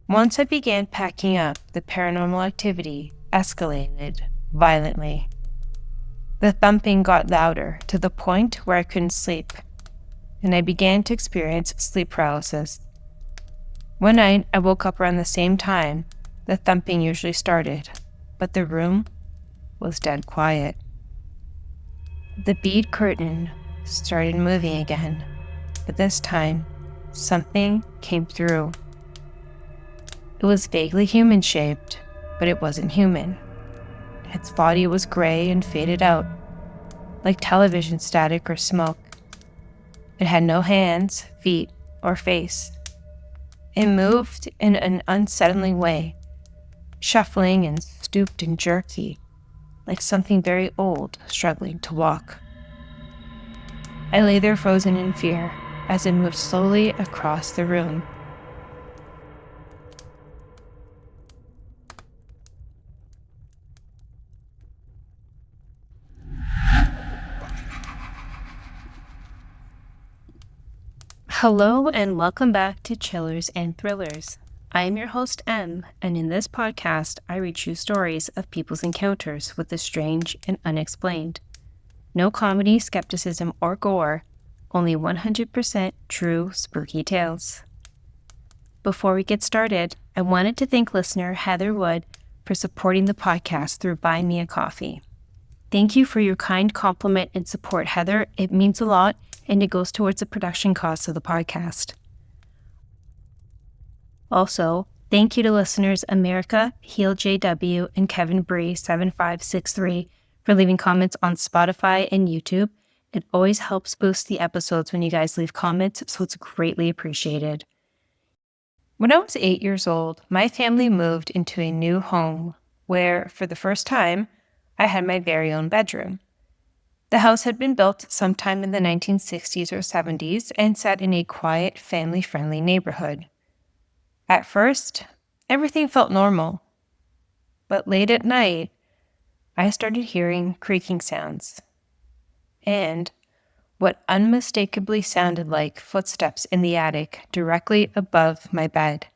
Once I began packing up, the paranormal activity escalated violently. The thumping got louder to the point where I couldn't sleep, and I began to experience sleep paralysis. One night, I woke up around the same time the thumping usually started, but the room was dead quiet. The bead curtain started moving again, but this time, something came through. It was vaguely human-shaped, but it wasn't human. Its body was gray and faded out, like television static or smoke. It had no hands, feet, or face. It moved in an unsettling way, shuffling and stooped and jerky, like something very old struggling to walk. I lay there frozen in fear as it moved slowly across the room. Hello and welcome back to Chillers and Thrillers. I am your host, Em, and in this podcast, I read true stories of people's encounters with the strange and unexplained. No comedy, skepticism, or gore, only 100% true spooky tales. Before we get started, I wanted to thank listener Heather Wood for supporting the podcast through Buy Me a Coffee. Thank you for your kind compliment and support, Heather. It means a lot, and it goes towards the production costs of the podcast. Also, thank you to listeners America, Heel JW, and Kevin Bree 7563 for leaving comments on Spotify and YouTube. It always helps boost the episodes when you guys leave comments, so it's greatly appreciated. When I was 8 years old, my family moved into a new home where, for the first time, I had my very own bedroom. The house had been built sometime in the 1960s or 70s and sat in a quiet, family-friendly neighborhood. At first, everything felt normal. But late at night, I started hearing creaking sounds and what unmistakably sounded like footsteps in the attic directly above my bed.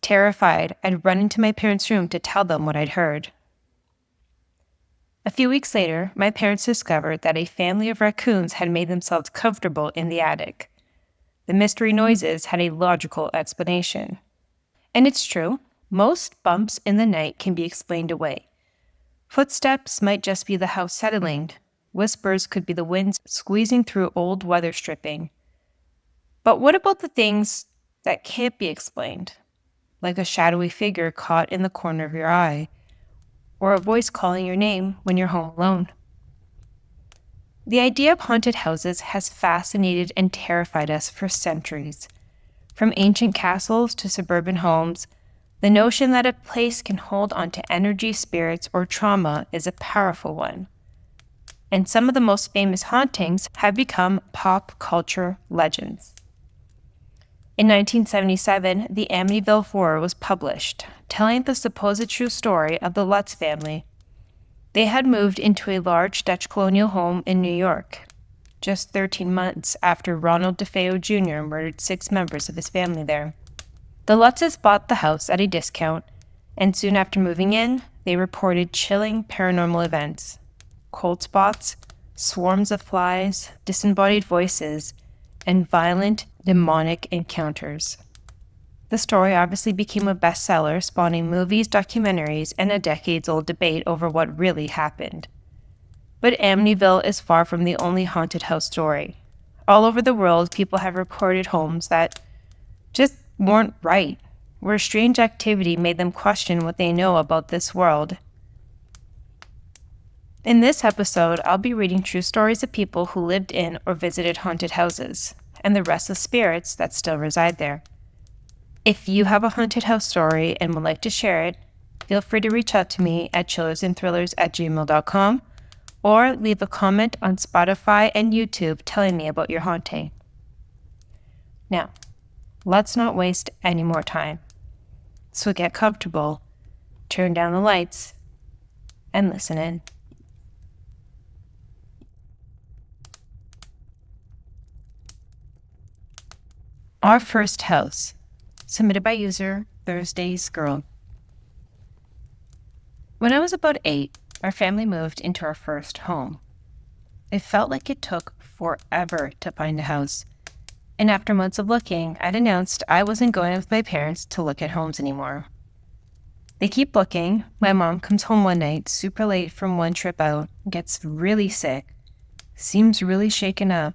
Terrified, I'd run into my parents' room to tell them what I'd heard. A few weeks later, my parents discovered that a family of raccoons had made themselves comfortable in the attic. The mystery noises had a logical explanation. And it's true, most bumps in the night can be explained away. Footsteps might just be the house settling. Whispers could be the wind squeezing through old weather stripping. But what about the things that can't be explained? Like a shadowy figure caught in the corner of your eye, or a voice calling your name when you're home alone. The idea of haunted houses has fascinated and terrified us for centuries. From ancient castles to suburban homes, the notion that a place can hold onto energy, spirits, or trauma is a powerful one. And some of the most famous hauntings have become pop culture legends. In 1977, the Amityville Horror was published, telling the supposed true story of the Lutz family. They had moved into a large Dutch colonial home in New York, just 13 months after Ronald DeFeo Jr. murdered 6 members of his family there. The Lutzes bought the house at a discount, and soon after moving in, they reported chilling paranormal events. Cold spots, swarms of flies, disembodied voices, and violent, demonic encounters. The story obviously became a bestseller, spawning movies, documentaries, and a decades-old debate over what really happened. But Amityville is far from the only haunted house story. All over the world, people have reported homes that just weren't right, where strange activity made them question what they know about this world. In this episode, I'll be reading true stories of people who lived in or visited haunted houses, and the restless spirits that still reside there. If you have a haunted house story and would like to share it, feel free to reach out to me at chillersandthrillers@gmail.com or leave a comment on Spotify and YouTube telling me about your haunting. Now, let's not waste any more time. So get comfortable, turn down the lights, and listen in. Our first house, submitted by user Thursday's Girl. When I was about 8, our family moved into our first home. It felt like it took forever to find a house, and after months of looking, I'd announced I wasn't going with my parents to look at homes anymore. They keep looking. My mom comes home one night, super late from one trip out, gets really sick, seems really shaken up,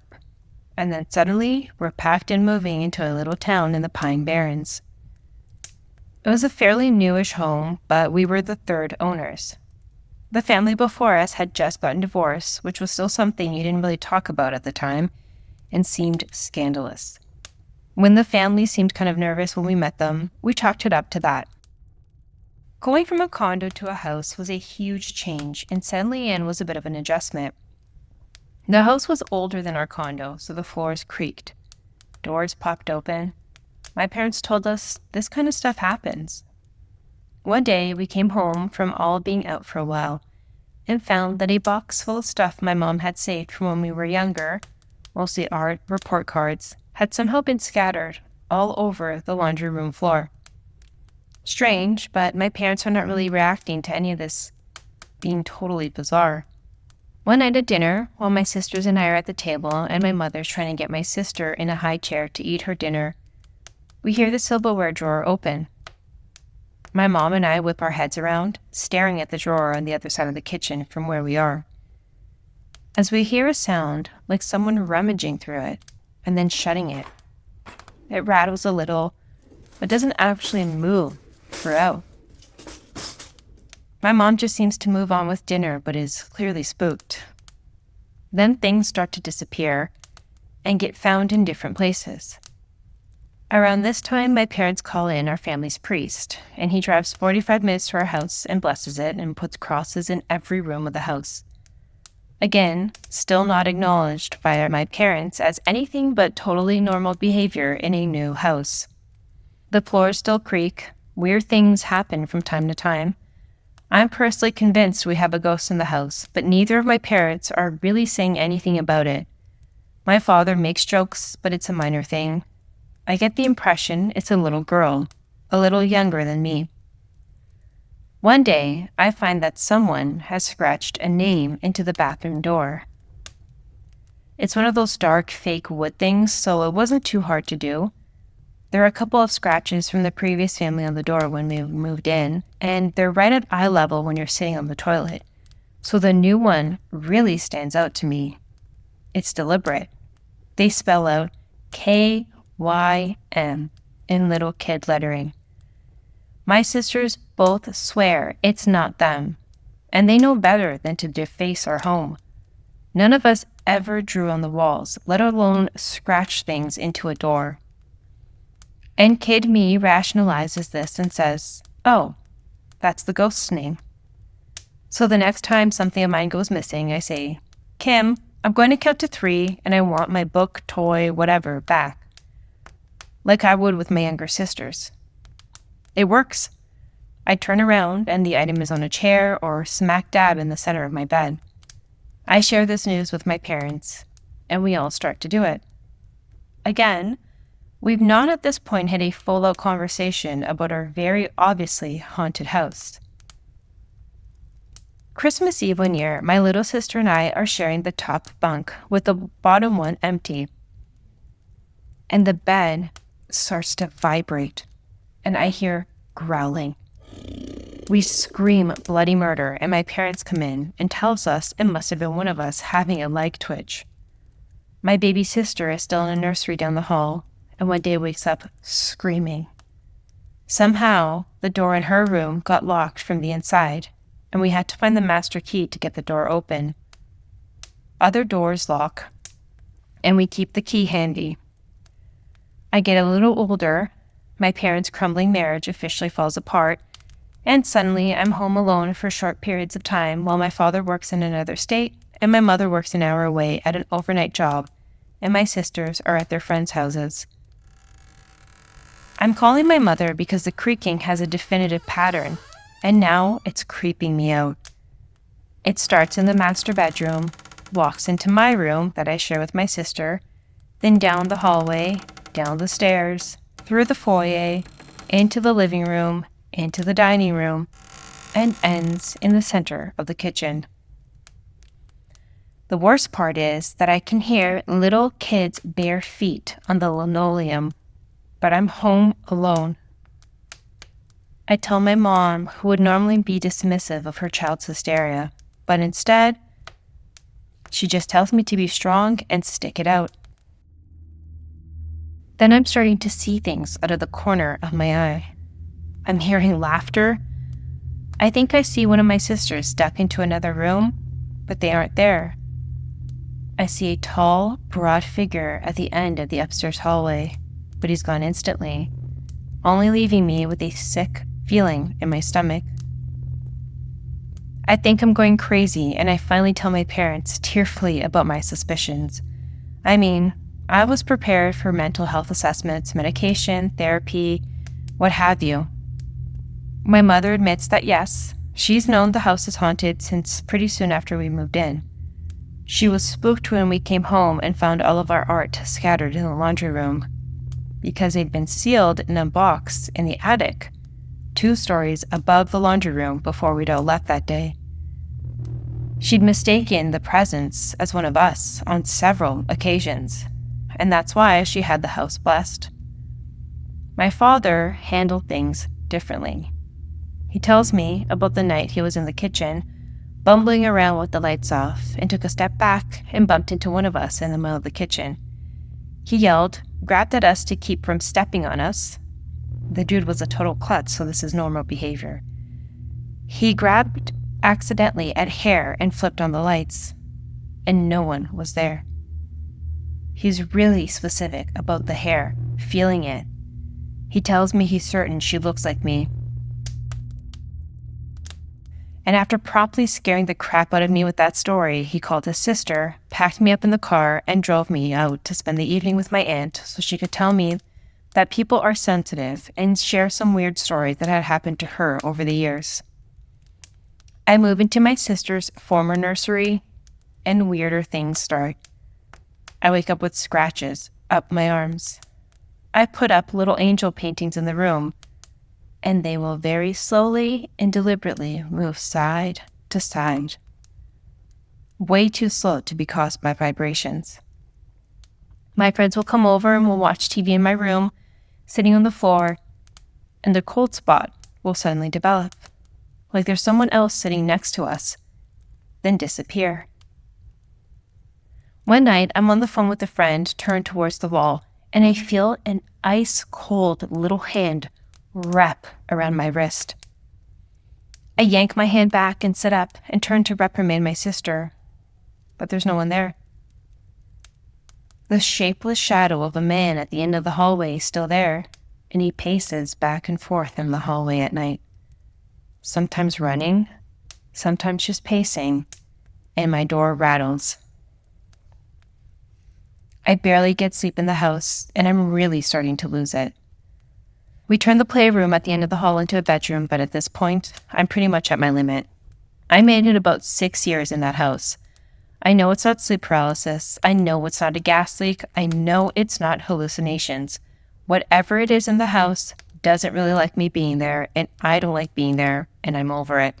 and then suddenly we're packed and moving into a little town in the Pine Barrens. It was a fairly newish home, but we were the third owners. The family before us had just gotten divorced, which was still something you didn't really talk about at the time, and seemed scandalous. When the family seemed kind of nervous when we met them, we chalked it up to that. Going from a condo to a house was a huge change, and settling in was a bit of an adjustment. The house was older than our condo, so the floors creaked. Doors popped open. My parents told us this kind of stuff happens. One day, we came home from all being out for a while and found that a box full of stuff my mom had saved from when we were younger, mostly art, report cards, had somehow been scattered all over the laundry room floor. Strange, but my parents are not really reacting to any of this being totally bizarre. One night at dinner, while my sisters and I are at the table and my mother's trying to get my sister in a high chair to eat her dinner, we hear the silverware drawer open. My mom and I whip our heads around, staring at the drawer on the other side of the kitchen from where we are. As we hear a sound like someone rummaging through it and then shutting it. It rattles a little, but doesn't actually move throughout. My mom just seems to move on with dinner, but is clearly spooked. Then things start to disappear and get found in different places. Around this time, my parents call in our family's priest, and he drives 45 minutes to our house and blesses it and puts crosses in every room of the house. Again, still not acknowledged by my parents as anything but totally normal behavior in a new house. The floors still creak. Weird things happen from time to time. I'm personally convinced we have a ghost in the house, but neither of my parents are really saying anything about it. My father makes jokes, but it's a minor thing. I get the impression it's a little girl, a little younger than me. One day, I find that someone has scratched a name into the bathroom door. It's one of those dark, fake wood things, so it wasn't too hard to do. There are a couple of scratches from the previous family on the door when we moved in, and they're right at eye level when you're sitting on the toilet. So the new one really stands out to me. It's deliberate. They spell out KYM in little kid lettering. My sisters both swear it's not them, and they know better than to deface our home. None of us ever drew on the walls, let alone scratch things into a door. And kid me rationalizes this and says, "Oh, that's the ghost's name." So the next time something of mine goes missing, I say, "Kim, I'm going to count to 3 and I want my book, toy, whatever back." Like I would with my younger sisters. It works. I turn around and the item is on a chair or smack dab in the center of my bed. I share this news with my parents, and we all start to do it. Again, we've not at this point had a full-out conversation about our very obviously haunted house. Christmas Eve one year, my little sister and I are sharing the top bunk with the bottom one empty. And the bed starts to vibrate, and I hear growling. We scream bloody murder, and my parents come in and tells us it must have been one of us having a leg twitch. My baby sister is still in a nursery down the hall, and one day wakes up screaming. Somehow, the door in her room got locked from the inside, and we had to find the master key to get the door open. Other doors lock, and we keep the key handy. I get a little older, my parents' crumbling marriage officially falls apart, and suddenly I'm home alone for short periods of time while my father works in another state and my mother works an hour away at an overnight job, and my sisters are at their friends' houses. I'm calling my mother because the creaking has a definitive pattern, and now it's creeping me out. It starts in the master bedroom, walks into my room that I share with my sister, then down the hallway, down the stairs, through the foyer, into the living room, into the dining room, and ends in the center of the kitchen. The worst part is that I can hear little kids' bare feet on the linoleum, but I'm home alone. I tell my mom, who would normally be dismissive of her child's hysteria, but instead, she just tells me to be strong and stick it out. Then I'm starting to see things out of the corner of my eye. I'm hearing laughter. I think I see one of my sisters duck into another room, but they aren't there. I see a tall, broad figure at the end of the upstairs hallway, but he's gone instantly, only leaving me with a sick feeling in my stomach. I think I'm going crazy, and I finally tell my parents tearfully about my suspicions. I mean, I was prepared for mental health assessments, medication, therapy, what have you. My mother admits that yes, she's known the house is haunted since pretty soon after we moved in. She was spooked when we came home and found all of our art scattered in the laundry room, because they'd been sealed in a box in the attic, 2 stories above the laundry room before we'd all left that day. She'd mistaken the presence as one of us on several occasions, and that's why she had the house blessed. My father handled things differently. He tells me about the night he was in the kitchen, bumbling around with the lights off, and took a step back and bumped into one of us in the middle of the kitchen. He yelled, grabbed at us to keep from stepping on us. The dude was a total klutz, so this is normal behavior. He grabbed accidentally at hair and flipped on the lights, and no one was there. He's really specific about the hair, feeling it. He tells me he's certain she looks like me. And after promptly scaring the crap out of me with that story, he called his sister, packed me up in the car, and drove me out to spend the evening with my aunt so she could tell me that people are sensitive and share some weird stories that had happened to her over the years. I move into my sister's former nursery, and weirder things start. I wake up with scratches up my arms. I put up little angel paintings in the room, and they will very slowly and deliberately move side to side. Way too slow to be caused by vibrations. My friends will come over and we'll watch TV in my room, sitting on the floor, and the cold spot will suddenly develop, like there's someone else sitting next to us, then disappear. One night, I'm on the phone with a friend turned towards the wall, and I feel an ice-cold little hand wrap around my wrist. I yank my hand back and sit up and turn to reprimand my sister, but there's no one there. The shapeless shadow of a man at the end of the hallway is still there, and he paces back and forth in the hallway at night, sometimes running, sometimes just pacing, and my door rattles. I barely get sleep in the house, and I'm really starting to lose it. We turn the playroom at the end of the hall into a bedroom, but at this point, I'm pretty much at my limit. I made it about 6 years in that house. I know it's not sleep paralysis. I know it's not a gas leak. I know it's not hallucinations. Whatever it is in the house doesn't really like me being there, and I don't like being there, and I'm over it.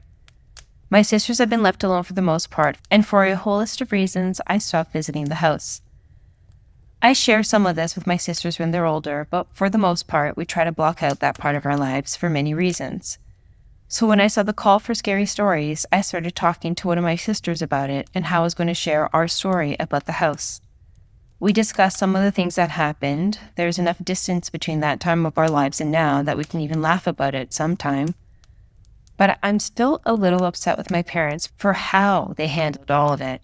My sisters have been left alone for the most part, and for a whole list of reasons, I stopped visiting the house. I share some of this with my sisters when they're older, but for the most part, we try to block out that part of our lives for many reasons. So when I saw the call for scary stories, I started talking to one of my sisters about it and how I was going to share our story about the house. We discussed some of the things that happened. There's enough distance between that time of our lives and now that we can even laugh about it sometime. But I'm still a little upset with my parents for how they handled all of it.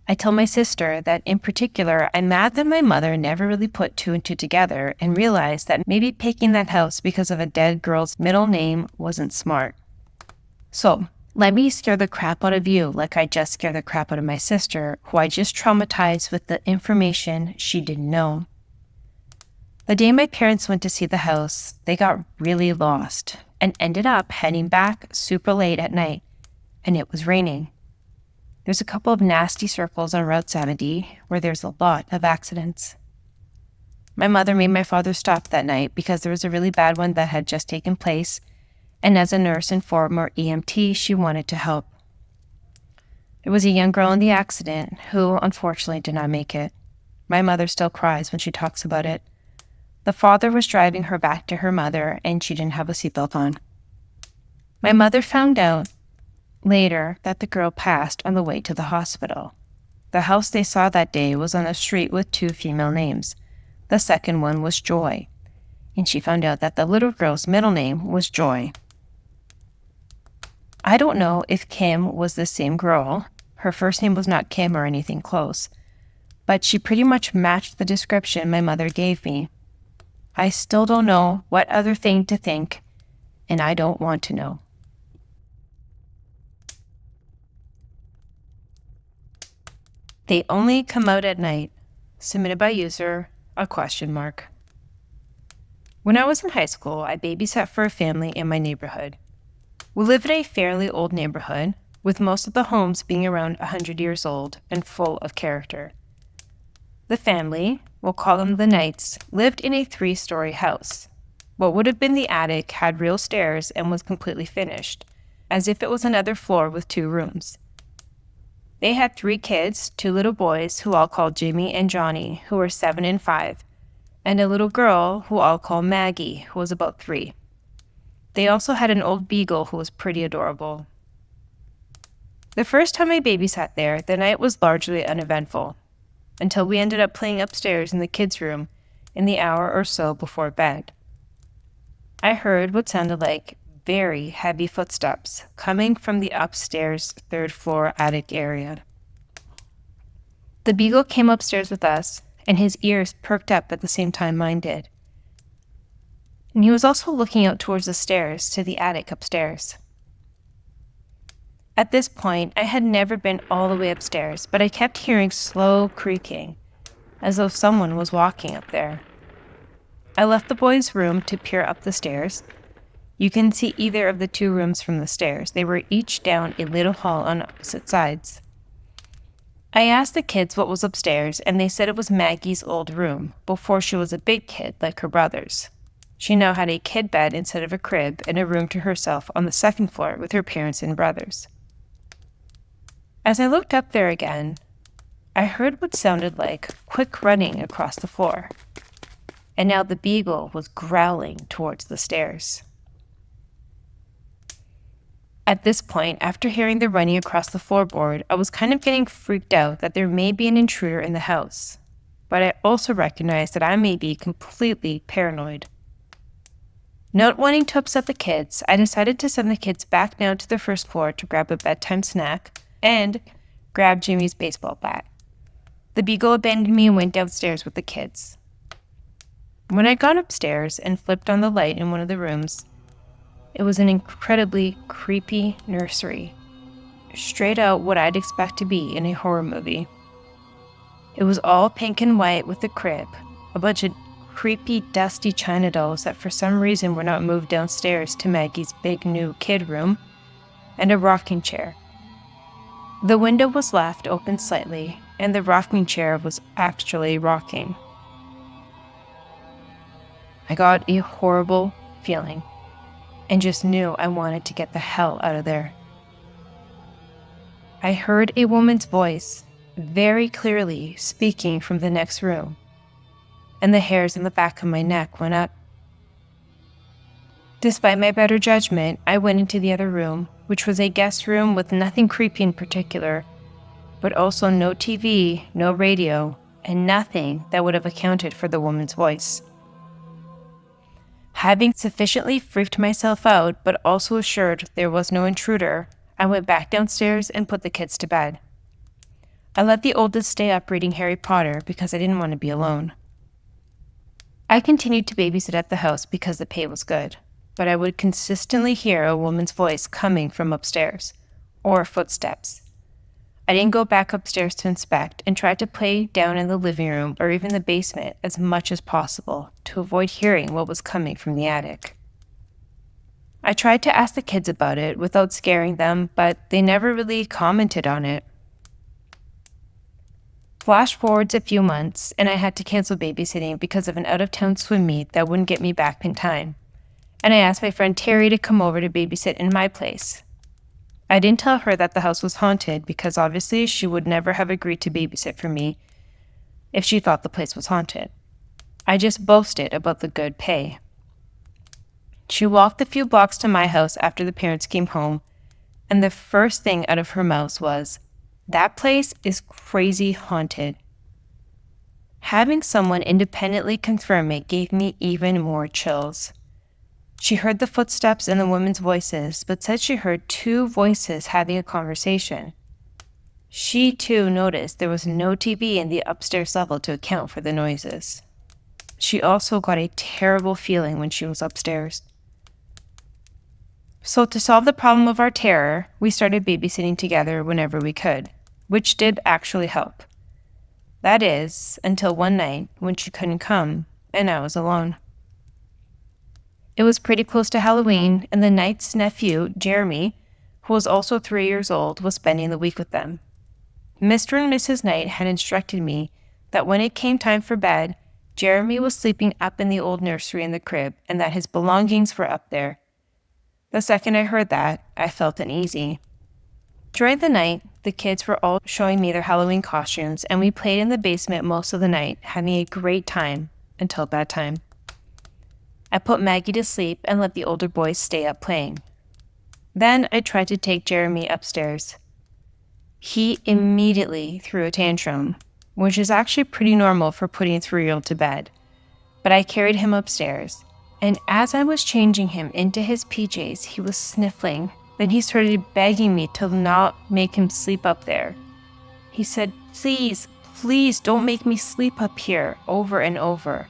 I tell my sister that in particular, I'm mad that my mother never really put 2 and 2 together and realized that maybe picking that house because of a dead girl's middle name wasn't smart. So, let me scare the crap out of you like I just scared the crap out of my sister, who I just traumatized with the information she didn't know. The day my parents went to see the house, they got really lost and ended up heading back super late at night, and it was raining. There's a couple of nasty circles on Route 70 where there's a lot of accidents. My mother made my father stop that night because there was a really bad one that had just taken place, and as a nurse and former EMT, she wanted to help. There was a young girl in the accident who, unfortunately, did not make it. My mother still cries when she talks about it. The father was driving her back to her mother, and she didn't have a seatbelt on. My mother found out later that the girl passed on the way to the hospital. The house they saw that day was on a street with 2 female names. The second one was Joy, and she found out that the little girl's middle name was Joy. I don't know if Kim was the same girl. Her first name was not Kim or anything close, but she pretty much matched the description my mother gave me. I still don't know what other thing to think, and I don't want to know. They only come out at night. Submitted by user, a question mark. When I was in high school, I babysat for a family in my neighborhood. We live in a fairly old neighborhood, with most of the homes being around 100 years old and full of character. The family, we'll call them the Knights, lived in a 3-story house. What would have been the attic had real stairs and was completely finished, as if it was another floor with 2 rooms. They had 3 kids, 2 little boys who all called Jimmy and Johnny, who were 7 and 5, and a little girl who all called Maggie, who was about 3. They also had an old beagle who was pretty adorable. The first time I babysat there, the night was largely uneventful, until we ended up playing upstairs in the kids' room in the hour or so before bed. I heard what sounded like very heavy footsteps coming from the upstairs 3rd floor attic area. The beagle came upstairs with us, and his ears perked up at the same time mine did. And he was also looking out towards the stairs to the attic upstairs. At this point, I had never been all the way upstairs, but I kept hearing slow creaking, as though someone was walking up there. I left the boys' room to peer up the stairs. You can see either of the 2 rooms from the stairs. They were each down a little hall on opposite sides. I asked the kids what was upstairs, and they said it was Maggie's old room, before she was a big kid like her brothers. She now had a kid bed instead of a crib and a room to herself on the 2nd floor with her parents and brothers. As I looked up there again, I heard what sounded like quick running across the floor, and now the beagle was growling towards the stairs. At this point, after hearing the running across the floorboard, I was kind of getting freaked out that there may be an intruder in the house, but I also recognized that I may be completely paranoid. Not wanting to upset the kids, I decided to send the kids back down to the 1st floor to grab a bedtime snack and grab Jimmy's baseball bat. The beagle abandoned me and went downstairs with the kids. When I got upstairs and flipped on the light in one of the rooms, it was an incredibly creepy nursery, straight out what I'd expect to be in a horror movie. It was all pink and white with a crib, a bunch of creepy, dusty china dolls that for some reason were not moved downstairs to Maggie's big new kid room, and a rocking chair. The window was left open slightly, and the rocking chair was actually rocking. I got a horrible feeling, and just knew I wanted to get the hell out of there. I heard a woman's voice, very clearly speaking from the next room, and the hairs on the back of my neck went up. Despite my better judgment, I went into the other room, which was a guest room with nothing creepy in particular, but also no TV, no radio, and nothing that would have accounted for the woman's voice. Having sufficiently freaked myself out, but also assured there was no intruder, I went back downstairs and put the kids to bed. I let the oldest stay up reading Harry Potter because I didn't want to be alone. I continued to babysit at the house because the pay was good, but I would consistently hear a woman's voice coming from upstairs, or footsteps. I didn't go back upstairs to inspect and tried to play down in the living room or even the basement as much as possible to avoid hearing what was coming from the attic. I tried to ask the kids about it without scaring them, but they never really commented on it. Flash forwards a few months, and I had to cancel babysitting because of an out-of-town swim meet that wouldn't get me back in time. And I asked my friend Terry to come over to babysit in my place. I didn't tell her that the house was haunted because obviously she would never have agreed to babysit for me if she thought the place was haunted. I just boasted about the good pay. She walked a few blocks to my house after the parents came home, and the first thing out of her mouth was, "That place is crazy haunted." Having someone independently confirm it gave me even more chills. She heard the footsteps and the women's voices, but said she heard two voices having a conversation. She, too, noticed there was no TV in the upstairs level to account for the noises. She also got a terrible feeling when she was upstairs. So to solve the problem of our terror, we started babysitting together whenever we could, which did actually help. That is, until one night when she couldn't come and I was alone. It was pretty close to Halloween, and the Knight's nephew, Jeremy, who was also 3 years old, was spending the week with them. Mr. and Mrs. Knight had instructed me that when it came time for bed, Jeremy was sleeping up in the old nursery in the crib and that his belongings were up there. The second I heard that, I felt uneasy. During the night, the kids were all showing me their Halloween costumes, and we played in the basement most of the night, having a great time until bedtime. I put Maggie to sleep and let the older boys stay up playing. Then I tried to take Jeremy upstairs. He immediately threw a tantrum, which is actually pretty normal for putting a 3-year-old to bed. But I carried him upstairs, and as I was changing him into his PJs, he was sniffling. Then he started begging me to not make him sleep up there. He said, "Please, please don't make me sleep up here," over and over.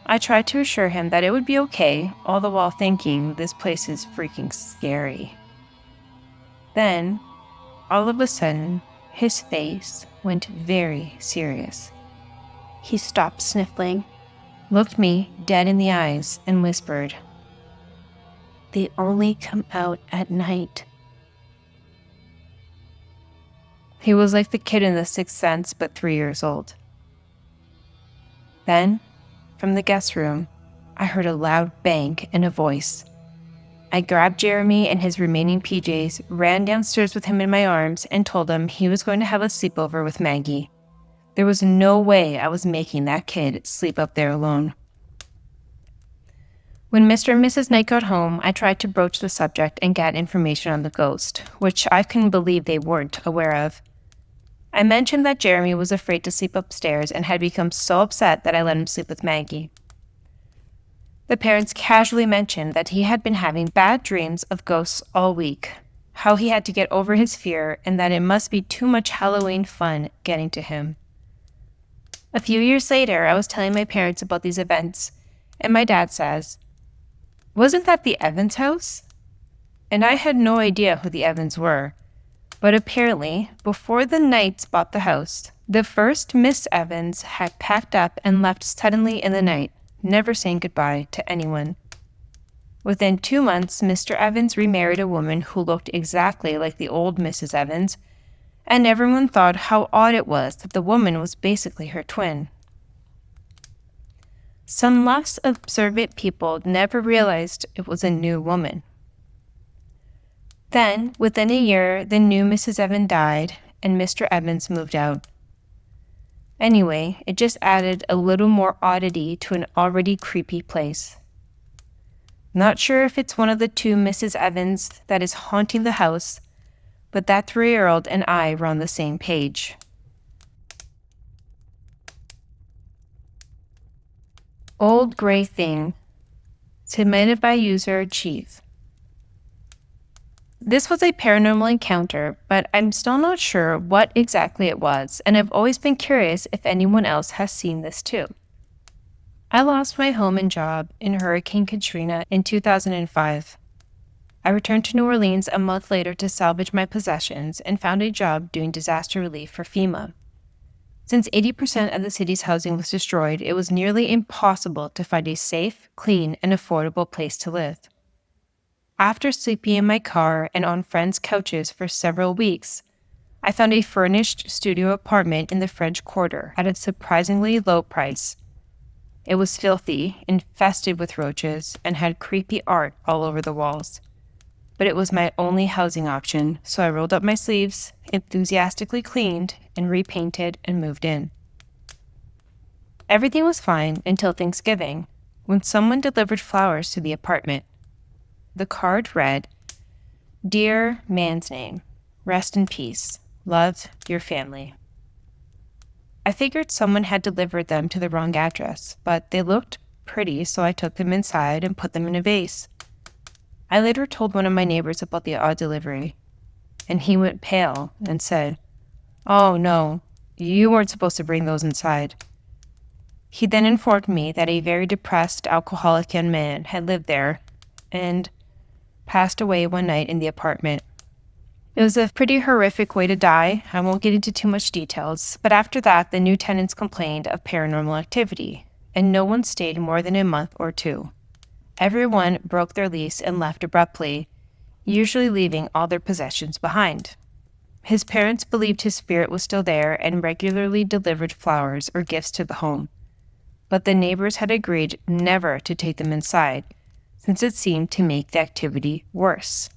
I tried to assure him that it would be okay, all the while thinking this place is freaking scary. Then, all of a sudden, his face went very serious. He stopped sniffling, looked me dead in the eyes, and whispered, "They only come out at night." He was like the kid in The Sixth Sense, but 3 years old. Then, from the guest room, I heard a loud bang and a voice. I grabbed Jeremy and his remaining PJs, ran downstairs with him in my arms, and told him he was going to have a sleepover with Maggie. There was no way I was making that kid sleep up there alone. When Mr. and Mrs. Knight got home, I tried to broach the subject and get information on the ghost, which I couldn't believe they weren't aware of. I mentioned that Jeremy was afraid to sleep upstairs and had become so upset that I let him sleep with Maggie. The parents casually mentioned that he had been having bad dreams of ghosts all week, how he had to get over his fear, and that it must be too much Halloween fun getting to him. A few years later, I was telling my parents about these events, and my dad says, "Wasn't that the Evans house?" And I had no idea who the Evans were. But apparently, before the Knights bought the house, the first Miss Evans had packed up and left suddenly in the night, never saying goodbye to anyone. Within 2 months, Mr. Evans remarried a woman who looked exactly like the old Mrs. Evans, and everyone thought how odd it was that the woman was basically her twin. Some less observant people never realized it was a new woman. Then, within a year, the new Mrs. Evans died, and Mr. Evans moved out. Anyway, it just added a little more oddity to an already creepy place. Not sure if it's one of the two Mrs. Evans that is haunting the house, but that 3-year-old and I were on the same page. Old Gray Thing, submitted by user Chief. This was a paranormal encounter, but I'm still not sure what exactly it was, and I've always been curious if anyone else has seen this too. I lost my home and job in Hurricane Katrina in 2005. I returned to New Orleans a month later to salvage my possessions and found a job doing disaster relief for FEMA. Since 80% of the city's housing was destroyed, it was nearly impossible to find a safe, clean, and affordable place to live. After sleeping in my car and on friends' couches for several weeks, I found a furnished studio apartment in the French Quarter at a surprisingly low price. It was filthy, infested with roaches, and had creepy art all over the walls. But it was my only housing option, so I rolled up my sleeves, enthusiastically cleaned, and repainted and moved in. Everything was fine until Thanksgiving, when someone delivered flowers to the apartment. The card read, "Dear man's name, rest in peace. Love, your family." I figured someone had delivered them to the wrong address, but they looked pretty, so I took them inside and put them in a vase. I later told one of my neighbors about the odd delivery, and he went pale and said, "Oh no, you weren't supposed to bring those inside." He then informed me that a very depressed, alcoholic young man had lived there and passed away one night in the apartment. It was a pretty horrific way to die. I won't get into too much details, but after that, the new tenants complained of paranormal activity, and no one stayed more than a month or two. Everyone broke their lease and left abruptly, usually leaving all their possessions behind. His parents believed his spirit was still there and regularly delivered flowers or gifts to the home, but the neighbors had agreed never to take them inside, since it seemed to make the activity worse.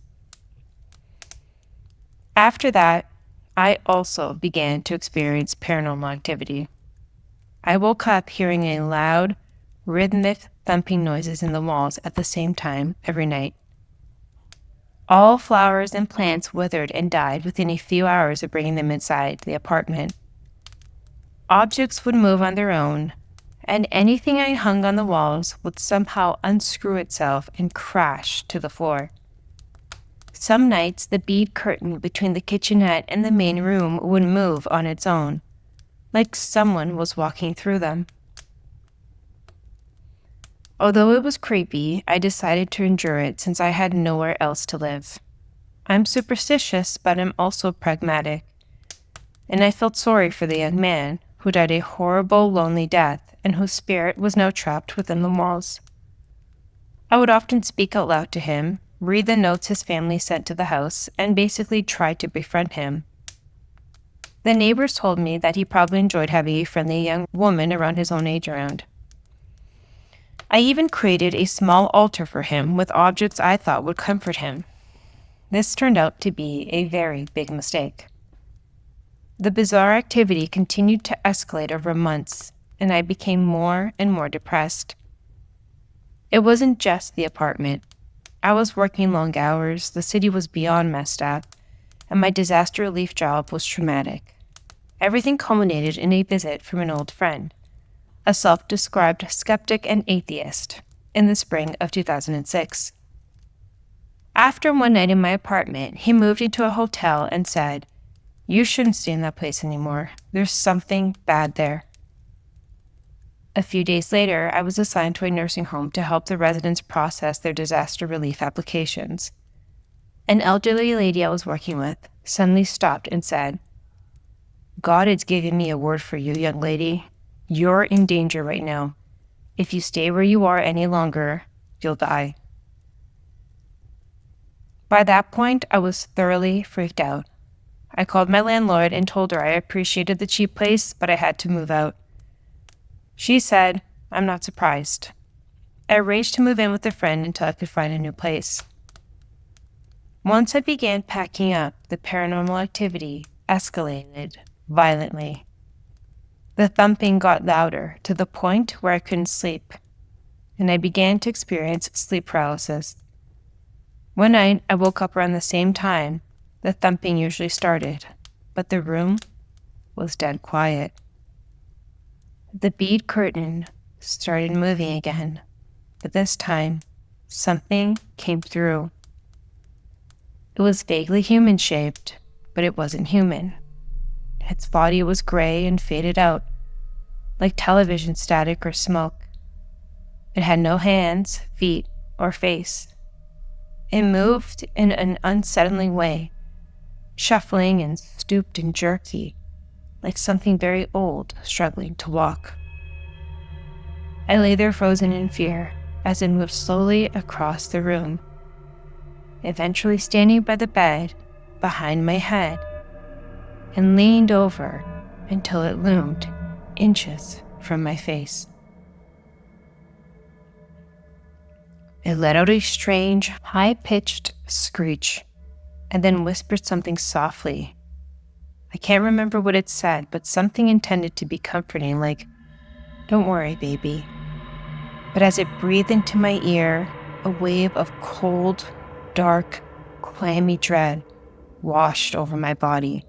After that, I also began to experience paranormal activity. I woke up hearing a loud, rhythmic thumping noises in the walls at the same time every night. All flowers and plants withered and died within a few hours of bringing them inside the apartment. Objects would move on their own, and anything I hung on the walls would somehow unscrew itself and crash to the floor. Some nights, the bead curtain between the kitchenette and the main room would move on its own, like someone was walking through them. Although it was creepy, I decided to endure it since I had nowhere else to live. I'm superstitious, but I'm also pragmatic, and I felt sorry for the young man who died a horrible, lonely death and whose spirit was now trapped within the walls. I would often speak out loud to him, read the notes his family sent to the house, and basically try to befriend him. The neighbors told me that he probably enjoyed having a friendly young woman around his own age around. I even created a small altar for him with objects I thought would comfort him. This turned out to be a very big mistake. The bizarre activity continued to escalate over months, and I became more and more depressed. It wasn't just the apartment. I was working long hours, the city was beyond messed up, and my disaster relief job was traumatic. Everything culminated in a visit from an old friend, a self-described skeptic and atheist, in the spring of 2006. After one night in my apartment, he moved into a hotel and said, "You shouldn't stay in that place anymore. There's something bad there." A few days later, I was assigned to a nursing home to help the residents process their disaster relief applications. An elderly lady I was working with suddenly stopped and said, "God has given me a word for you, young lady. You're in danger right now. If you stay where you are any longer, you'll die." By that point, I was thoroughly freaked out. I called my landlord and told her I appreciated the cheap place, but I had to move out. She said, "I'm not surprised." I arranged to move in with a friend until I could find a new place. Once I began packing up, the paranormal activity escalated violently. The thumping got louder to the point where I couldn't sleep, and I began to experience sleep paralysis. One night, I woke up around the same time the thumping usually started, but the room was dead quiet. The bead curtain started moving again, but this time, something came through. It was vaguely human-shaped, but it wasn't human. Its body was gray and faded out, like television static or smoke. It had no hands, feet, or face. It moved in an unsettling way, shuffling and stooped and jerky, like something very old struggling to walk. I lay there frozen in fear as it moved slowly across the room, eventually standing by the bed behind my head and leaned over until it loomed inches from my face. It let out a strange, high-pitched screech and then whispered something softly. I can't remember what it said, but something intended to be comforting, like, "Don't worry, baby." But as it breathed into my ear, a wave of cold, dark, clammy dread washed over my body.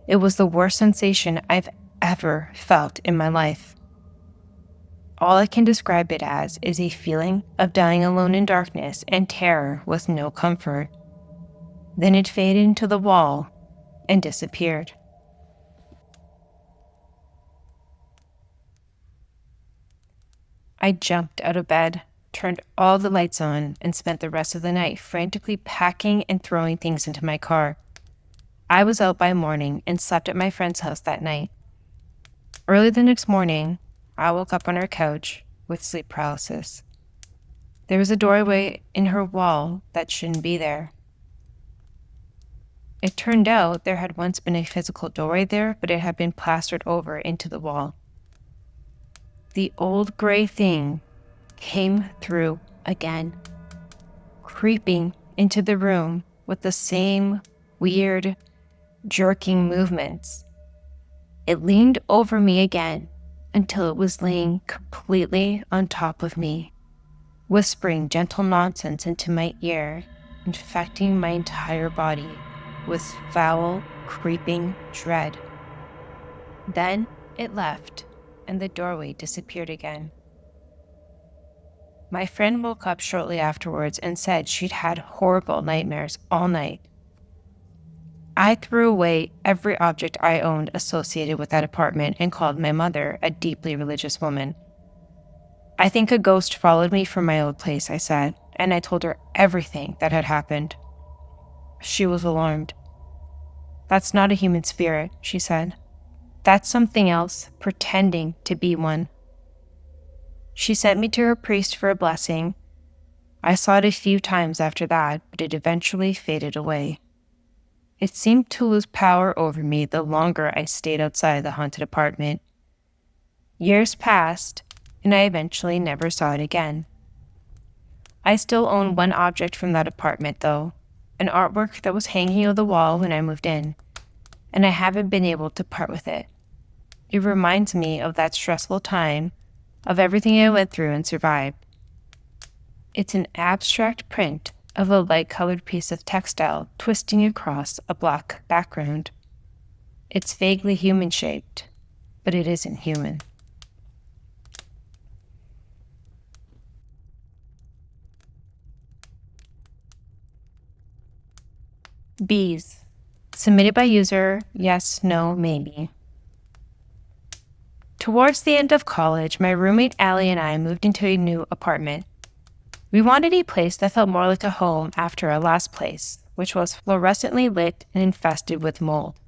It was the worst sensation I've ever felt in my life. All I can describe it as is a feeling of dying alone in darkness and terror with no comfort. Then it faded into the wall and disappeared. I jumped out of bed, turned all the lights on, and spent the rest of the night frantically packing and throwing things into my car. I was out by morning and slept at my friend's house that night. Early the next morning, I woke up on her couch with sleep paralysis. There was a doorway in her wall that shouldn't be there. It turned out there had once been a physical doorway there, but it had been plastered over into the wall. The old gray thing came through again, creeping into the room with the same weird, jerking movements. It leaned over me again until it was laying completely on top of me, whispering gentle nonsense into my ear, infecting my entire body with foul, creeping dread. Then it left, and the doorway disappeared again. My friend woke up shortly afterwards and said she'd had horrible nightmares all night. I threw away every object I owned associated with that apartment and called my mother a deeply religious woman. "I think a ghost followed me from my old place," I said, and I told her everything that had happened. She was alarmed. "That's not a human spirit," she said. "That's something else, pretending to be one." She sent me to her priest for a blessing. I saw it a few times after that, but it eventually faded away. It seemed to lose power over me the longer I stayed outside the haunted apartment. Years passed, and I eventually never saw it again. I still own one object from that apartment, though, an artwork that was hanging on the wall when I moved in, and I haven't been able to part with it. It reminds me of that stressful time, of everything I went through and survived. It's an abstract print of a light-colored piece of textile twisting across a black background. It's vaguely human-shaped, but it isn't human. Bees. Submitted by user yes, no, maybe. Towards the end of college, my roommate Allie and I moved into a new apartment. We wanted a place that felt more like a home after our last place, which was fluorescently lit and infested with mold,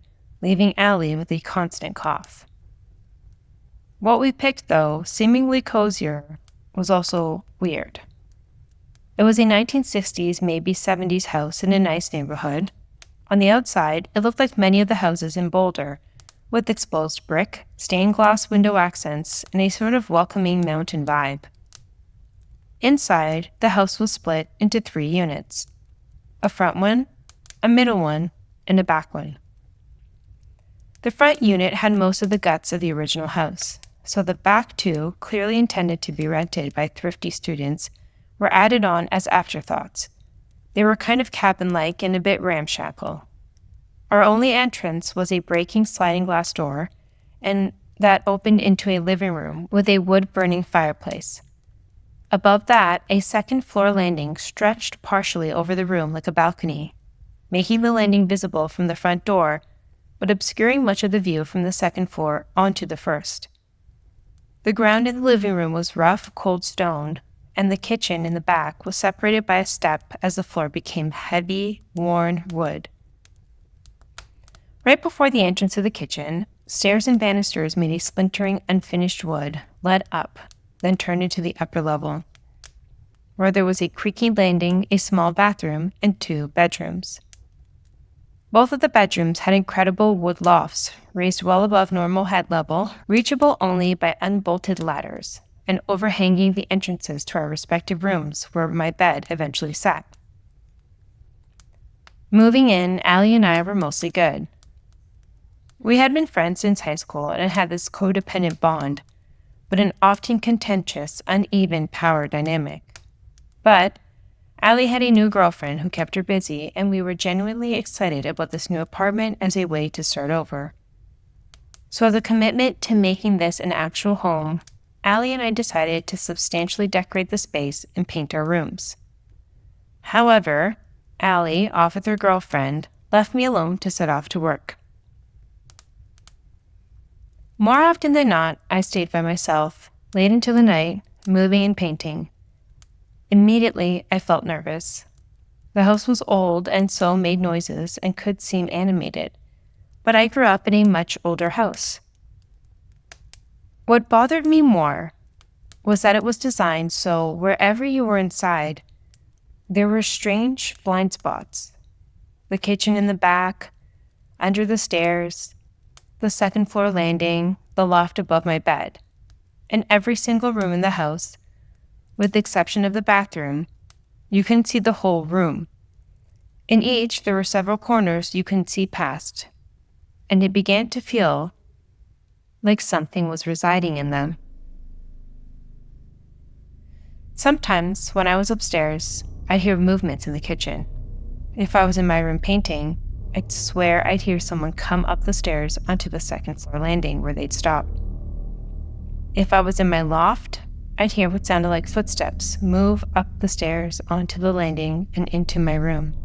leaving Allie with a constant cough. What we picked, though, seemingly cozier, was also weird. It was a 1960s, maybe 70s house in a nice neighborhood. On the outside, it looked like many of the houses in Boulder, with exposed brick, stained glass window accents, and a sort of welcoming mountain vibe. Inside, the house was split into 3 units: a front one, a middle one, and a back one. The front unit had most of the guts of the original house, so the back 2, clearly intended to be rented by thrifty students, were added on as afterthoughts. They were kind of cabin-like and a bit ramshackle. Our only entrance was a breaking sliding glass door, and that opened into a living room with a wood-burning fireplace. Above that, a second-floor landing stretched partially over the room like a balcony, making the landing visible from the front door, but obscuring much of the view from the second floor onto the first. The ground in the living room was rough, cold stone, and the kitchen in the back was separated by a step as the floor became heavy, worn wood. Right before the entrance to the kitchen, stairs and banisters made a splintering, unfinished wood led up, then turned into the upper level, where there was a creaky landing, a small bathroom, and 2 bedrooms. Both of the bedrooms had incredible wood lofts, raised well above normal head level, reachable only by unbolted ladders, and overhanging the entrances to our respective rooms where my bed eventually sat. Moving in, Allie and I were mostly good. We had been friends since high school and had this codependent bond, but an often contentious, uneven power dynamic. But Allie had a new girlfriend who kept her busy, and we were genuinely excited about this new apartment as a way to start over. So as a commitment to making this an actual home, Allie and I decided to substantially decorate the space and paint our rooms. However, Allie, off with her girlfriend, left me alone to set off to work. More often than not, I stayed by myself, late into the night, moving and painting. Immediately, I felt nervous. The house was old and so made noises and could seem animated, but I grew up in a much older house. What bothered me more was that it was designed so wherever you were inside, there were strange blind spots. The kitchen in the back, under the stairs, the second floor landing, the loft above my bed, and every single room in the house, with the exception of the bathroom, you couldn't see the whole room. In each, there were several corners you couldn't see past, and it began to feel like something was residing in them. Sometimes, when I was upstairs, I'd hear movements in the kitchen. If I was in my room painting, I'd swear I'd hear someone come up the stairs onto the second floor landing where they'd stop. If I was in my loft, I'd hear what sounded like footsteps move up the stairs onto the landing and into my room,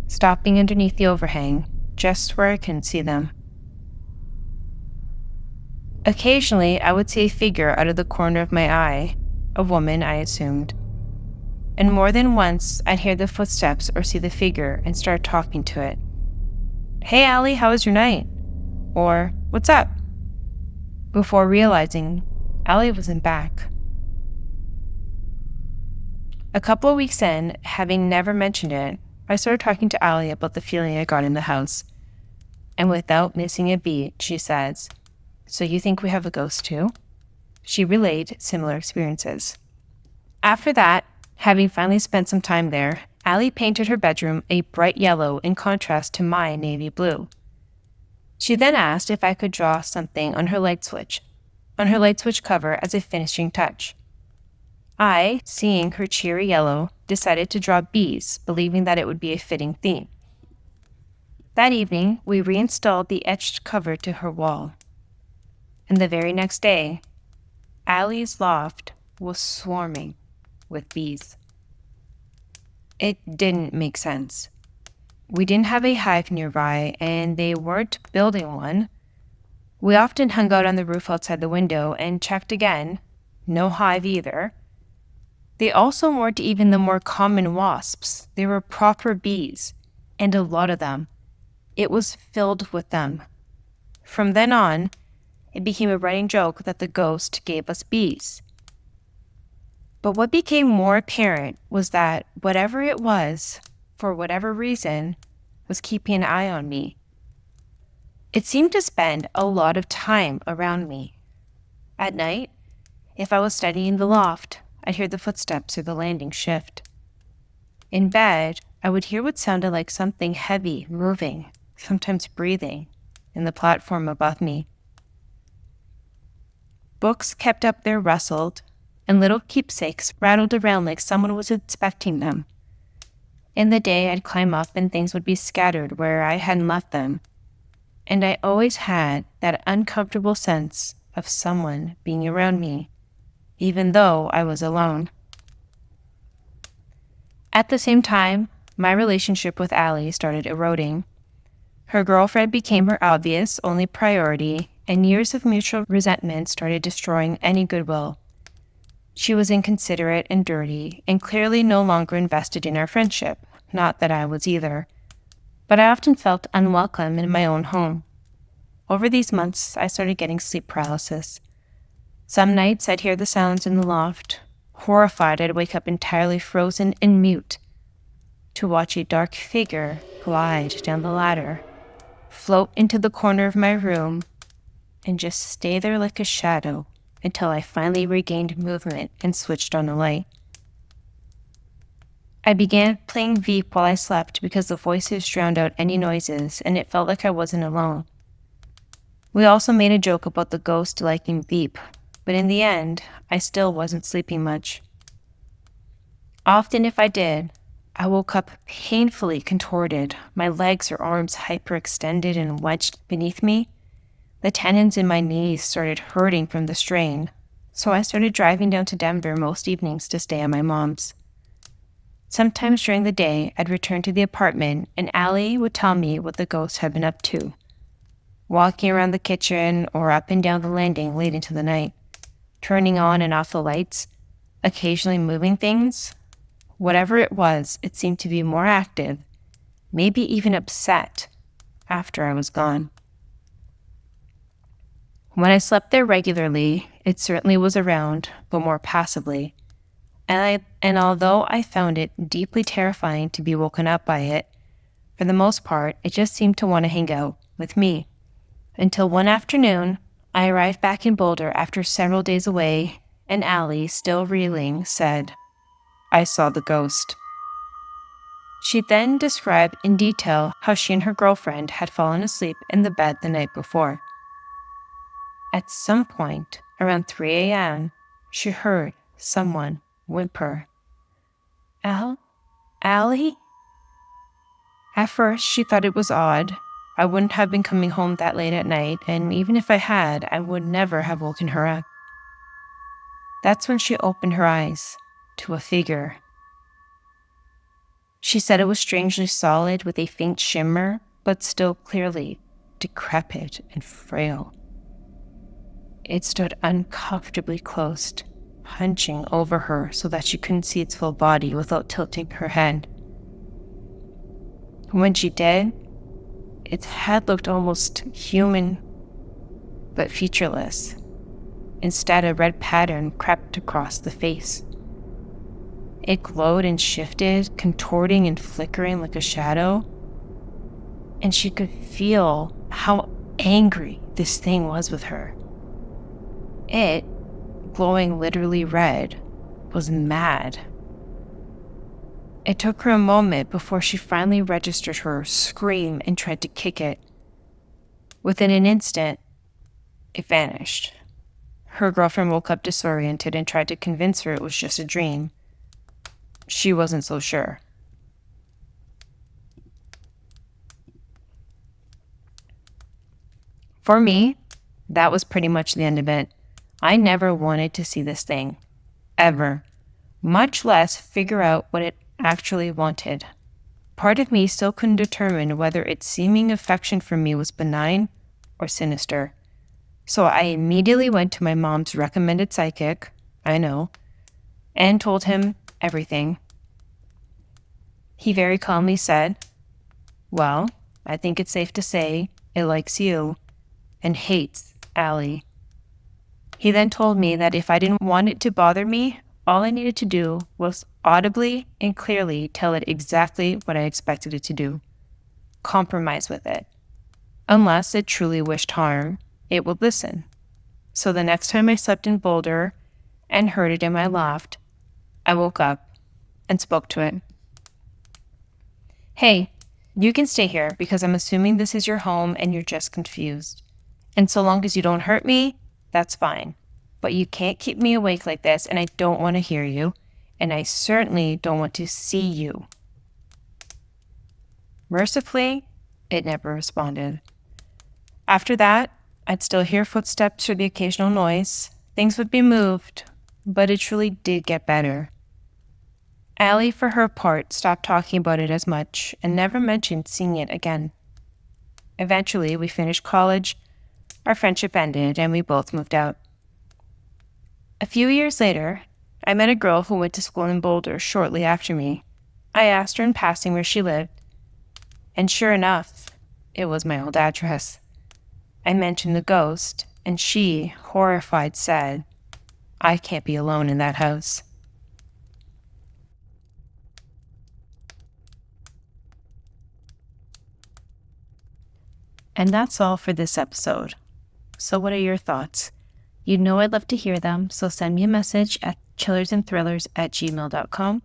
stopping underneath the overhang, just where I couldn't see them. Occasionally, I would see a figure out of the corner of my eye, a woman, I assumed. And more than once, I'd hear the footsteps or see the figure and start talking to it. "Hey, Allie, how was your night?" Or, "What's up?" Before realizing, Allie wasn't back. A couple of weeks in, having never mentioned it, I started talking to Allie about the feeling I got in the house. And without missing a beat, she says, "So you think we have a ghost too?" She relayed similar experiences. After that, having finally spent some time there, Allie painted her bedroom a bright yellow in contrast to my navy blue. She then asked if I could draw something on her light switch cover as a finishing touch. I, seeing her cheery yellow, decided to draw bees, believing that it would be a fitting theme. That evening, we reinstalled the etched cover to her wall. And the very next day, Allie's loft was swarming with bees. It didn't make sense. We didn't have a hive nearby, and they weren't building one. We often hung out on the roof outside the window and checked again. No hive either. They also weren't even the more common wasps. They were proper bees, and a lot of them. It was filled with them. From then on, it became a running joke that the ghost gave us bees. But what became more apparent was that whatever it was, for whatever reason, was keeping an eye on me. It seemed to spend a lot of time around me. At night, if I was studying the loft, I'd hear the footsteps or the landing shift. In bed, I would hear what sounded like something heavy moving, sometimes breathing, in the platform above me. Books kept up their rustled, and little keepsakes rattled around like someone was inspecting them. In the day, I'd climb up and things would be scattered where I hadn't left them. And I always had that uncomfortable sense of someone being around me, even though I was alone. At the same time, my relationship with Allie started eroding. Her girlfriend became her obvious, only priority, and years of mutual resentment started destroying any goodwill. She was inconsiderate and dirty, and clearly no longer invested in our friendship, not that I was either. But I often felt unwelcome in my own home. Over these months, I started getting sleep paralysis. Some nights I'd hear the sounds in the loft. Horrified, I'd wake up entirely frozen and mute. to watch a dark figure glide down the ladder, float into the corner of my room, and just stay there like a shadow until I finally regained movement and switched on the light. I began playing Veep while I slept because the voices drowned out any noises and it felt like I wasn't alone. We also made a joke about the ghost liking Veep, but in the end, I still wasn't sleeping much. Often if I did, I woke up painfully contorted, my legs or arms hyperextended and wedged beneath me. The tendons in my knees started hurting from the strain, so I started driving down to Denver most evenings to stay at my mom's. Sometimes during the day, I'd return to the apartment and Allie would tell me what the ghost had been up to. Walking around the kitchen or up and down the landing late into the night, turning on and off the lights, occasionally moving things. Whatever it was, it seemed to be more active, maybe even upset, after I was gone. When I slept there regularly, it certainly was around, but more passively. And although I found it deeply terrifying to be woken up by it, for the most part, it just seemed to want to hang out with me. Until one afternoon, I arrived back in Boulder after several days away, and Allie, still reeling, said, "I saw the ghost." She then described in detail how she and her girlfriend had fallen asleep in the bed the night before. At some point, around 3 a.m., she heard someone whimper. Allie? At first, she thought it was odd. I wouldn't have been coming home that late at night, and even if I had, I would never have woken her up. That's when she opened her eyes to a figure. She said it was strangely solid with a faint shimmer, but still clearly decrepit and frail. It stood uncomfortably close, hunching over her so that she couldn't see its full body without tilting her head. When she did, its head looked almost human, but featureless. Instead, a red pattern crept across the face. It glowed and shifted, contorting and flickering like a shadow, and she could feel how angry this thing was with her. It, glowing literally red, was mad. It took her a moment before she finally registered her scream and tried to kick it. Within an instant, it vanished. Her girlfriend woke up disoriented and tried to convince her it was just a dream. She wasn't so sure. For me, that was pretty much the end of it. I never wanted to see this thing, ever, much less figure out what it actually wanted. Part of me still couldn't determine whether its seeming affection for me was benign or sinister. So I immediately went to my mom's recommended psychic, I know, and told him everything. He very calmly said, "Well, I think it's safe to say it likes you and hates Allie." He then told me that if I didn't want it to bother me, all I needed to do was audibly and clearly tell it exactly what I expected it to do. Compromise with it. Unless it truly wished harm, it would listen. So the next time I slept in Boulder and heard it in my loft, I woke up and spoke to it. "Hey, you can stay here because I'm assuming this is your home and you're just confused. And so long as you don't hurt me, that's fine. But you can't keep me awake like this, and I don't want to hear you, and I certainly don't want to see you." Mercifully, it never responded. After that, I'd still hear footsteps or the occasional noise. Things would be moved, but it truly did get better. Allie, for her part, stopped talking about it as much and never mentioned seeing it again. Eventually, we finished college, our friendship ended, and we both moved out. A few years later, I met a girl who went to school in Boulder shortly after me. I asked her in passing where she lived, and sure enough, it was my old address. I mentioned the ghost, and she, horrified, said, "I can't be alone in that house." And that's all for this episode. So what are your thoughts? You know I'd love to hear them, so send me a message at chillersandthrillers@gmail.com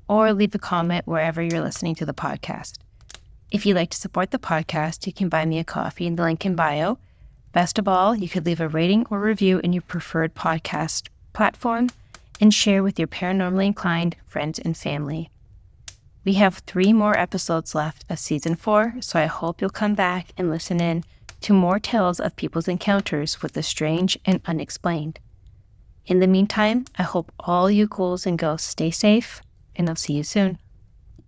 or leave a comment wherever you're listening to the podcast. If you'd like to support the podcast, you can buy me a coffee in the link in bio. Best of all, you could leave a rating or review in your preferred podcast platform and share with your paranormally inclined friends and family. We have 3 more episodes left of Season 4, so I hope you'll come back and listen in to more tales of people's encounters with the strange and unexplained. In the meantime, I hope all you ghouls and ghosts stay safe, and I'll see you soon.